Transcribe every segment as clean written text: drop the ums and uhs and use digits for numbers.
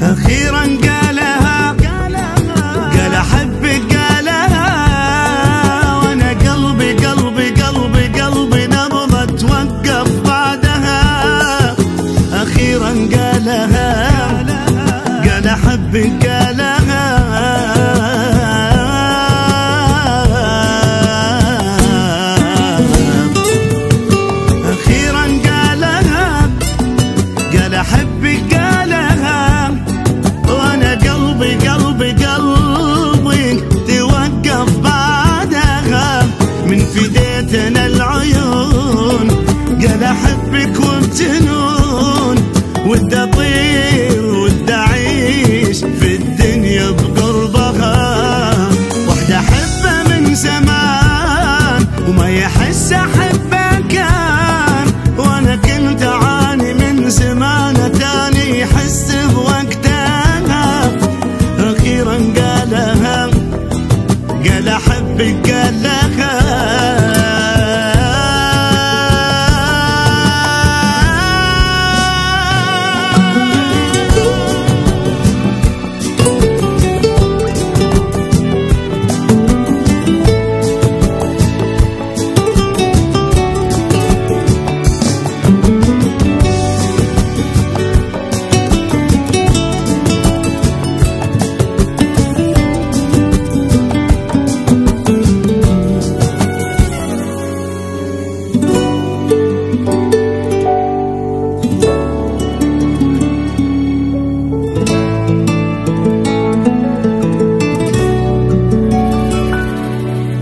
أخيرا قالها، قال أحبك قالها، وأنا قلبي قلبي قلبي قلبي نبضة توقف بعدها. أخيرا قالها، قال أحبك قالها، أخيرا قالها، قال أحبك قالها، وانا قلبي قلبي قلبي توقف بعدها. من فديتنا العيون قال احبك وبجنون، ودي اطير ودي اعيش في الدنيا بقربها. وحده احبه من زمان وما يحس احبه كان، وانا كنت اعاني من زمان تاني يحس بوقتها. أخيرا قالها، قال أحبك قالها،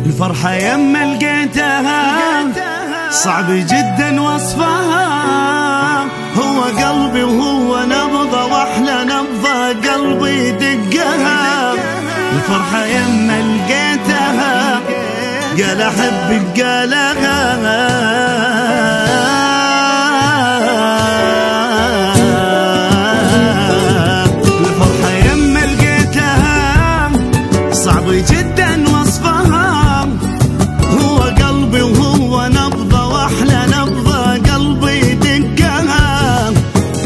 الفرحة يما لقيتها صعب جدا وصفها. هو قلبي وهو نبضة واحلى نبضة قلبي دقها. الفرحة يما لقيتها قال احبك قالها، الفرحة يما لقيتها صعب جدا وصفها. هو قلبي وهو نبضة واحلى نبضة قلبي دقها.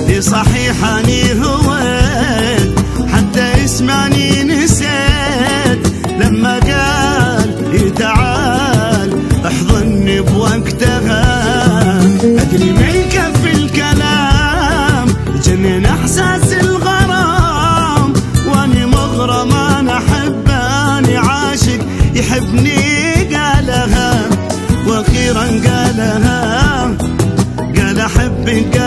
دي صحيح اني هويت حتى اسمعني نسيت، لما قال تعال احضني بوقتها. ادري ما يكفي الكلام جنن احساس الغرام، واني مغرم انا احب اني عاشق يحبني قالها. واخيرا قالها، قال احبك